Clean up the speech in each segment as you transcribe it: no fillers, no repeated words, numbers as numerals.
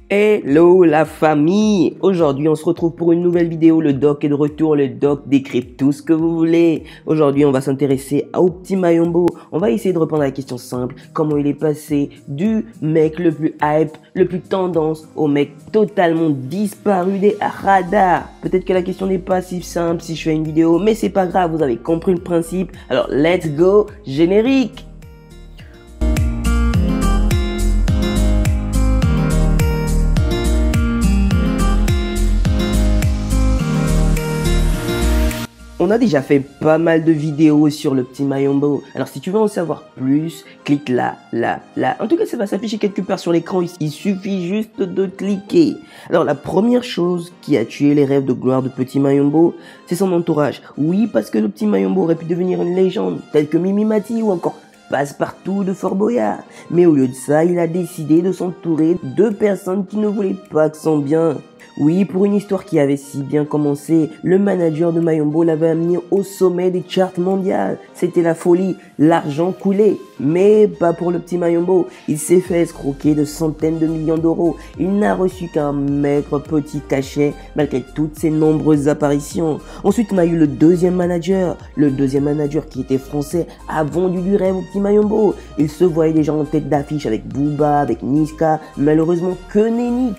Hello la famille! Aujourd'hui on se retrouve pour une nouvelle vidéo, le doc est de retour, le doc décrypte tout ce que vous voulez. Aujourd'hui on va s'intéresser au petit Mayombo, on va essayer de répondre à la question simple, comment il est passé du mec le plus hype, le plus tendance, au mec totalement disparu des radars. Peut-être que la question n'est pas si simple si je fais une vidéo, mais c'est pas grave, vous avez compris le principe, alors let's go, générique! On a déjà fait pas mal de vidéos sur le petit Mayombo. Alors si tu veux en savoir plus, clique là. En tout cas, ça va s'afficher quelque part sur l'écran. Il suffit juste de cliquer. Alors la première chose qui a tué les rêves de gloire de petit Mayombo, c'est son entourage. Oui, parce que le petit Mayombo aurait pu devenir une légende, telle que Mimi Mati ou encore Passepartout de Fort Boyard. Mais au lieu de ça, il a décidé de s'entourer de personnes qui ne voulaient pas que son bien. Oui, pour une histoire qui avait si bien commencé, le manager de Mayombo l'avait amené au sommet des charts mondiales. C'était la folie, l'argent coulait. Mais pas pour le petit Mayombo. Il s'est fait escroquer de centaines de millions d'euros. Il n'a reçu qu'un maigre petit cachet malgré toutes ses nombreuses apparitions. Ensuite, on a eu le deuxième manager. Le deuxième manager qui était français a vendu du rêve au petit Mayombo. Il se voyait déjà en tête d'affiche avec Booba, avec Niska. Malheureusement, que nenni.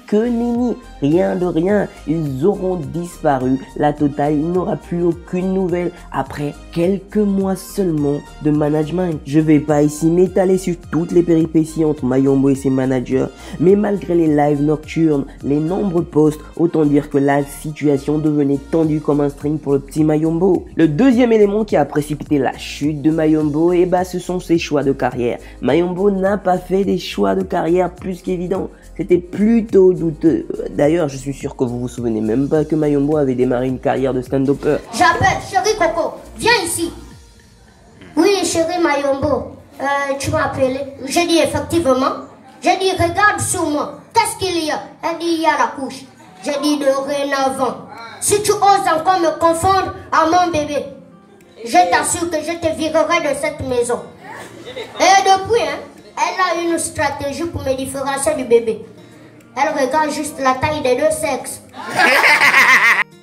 Rien de rien. Ils auront disparu. La totale, il n'aura plus aucune nouvelle après quelques mois seulement de management. Je vais pas ici m'étaler sur toutes les péripéties entre Mayombo et ses managers, mais malgré les lives nocturnes, les nombreux posts, autant dire que la situation devenait tendue comme un string pour le petit Mayombo. Le deuxième élément qui a précipité la chute de Mayombo, ce sont ses choix de carrière. Mayombo n'a pas fait des choix de carrière plus qu'évidents. C'était plutôt douteux. D'ailleurs, je suis sûr que vous vous souvenez même pas que Mayombo avait démarré une carrière de stand-upper. J'appelle chérie Coco, viens ici. Oui, chérie Mayombo, tu m'as appelé. J'ai dit effectivement. J'ai dit regarde sur moi. Qu'est-ce qu'il y a? Elle dit il y a la couche. J'ai dit dorénavant. Si tu oses encore me confondre à mon bébé, je t'assure que je te virerai de cette maison. Et depuis, elle a une stratégie pour me différencier du bébé. Elle regarde juste la taille des deux sexes.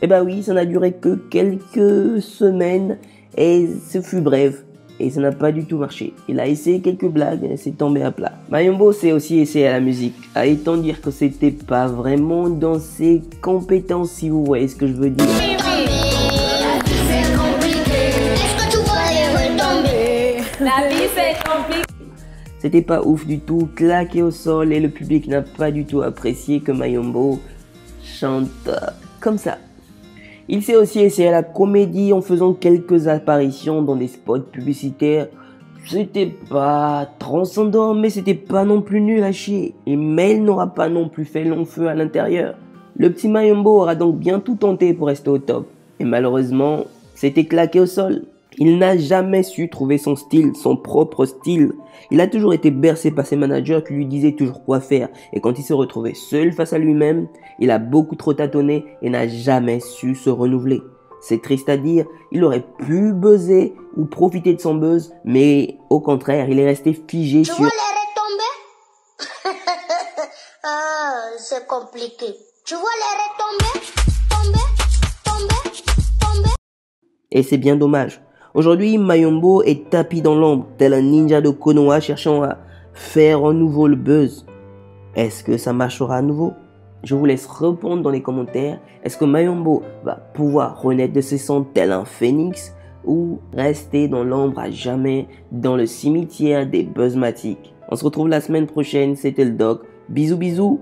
Eh bah oui, ça n'a duré que quelques semaines et ce fut bref. Et ça n'a pas du tout marché. Il a essayé quelques blagues et c'est tombé à plat. Mayombo s'est aussi essayé à la musique. À étant dire que c'était pas vraiment dans ses compétences, si vous voyez ce que je veux dire. La vie c'est compliqué. C'était pas ouf du tout, claqué au sol et le public n'a pas du tout apprécié que Mayombo chante comme ça. Il s'est aussi essayé à la comédie en faisant quelques apparitions dans des spots publicitaires. C'était pas transcendant, mais c'était pas non plus nul à chier. Et Mail n'aura pas non plus fait long feu à l'intérieur. Le petit Mayombo aura donc bien tout tenté pour rester au top. Et malheureusement, c'était claqué au sol. Il n'a jamais su trouver son style, son propre style. Il a toujours été bercé par ses managers qui lui disaient toujours quoi faire. Et quand il se retrouvait seul face à lui-même, il a beaucoup trop tâtonné et n'a jamais su se renouveler. C'est triste à dire, il aurait pu buzzer ou profiter de son buzz, mais au contraire, il est resté figé sur... Tu vois les retombées? Ah, c'est compliqué. Tu vois les retombées? Tomber. Et c'est bien dommage. Aujourd'hui, Mayombo est tapis dans l'ombre, tel un ninja de Konoha cherchant à faire à nouveau le buzz. Est-ce que ça marchera à nouveau? Je vous laisse répondre dans les commentaires. Est-ce que Mayombo va pouvoir renaître de ses cendres tel un phénix ou rester dans l'ombre à jamais dans le cimetière des buzzmatiques? On se retrouve la semaine prochaine, c'était le doc. Bisous bisous.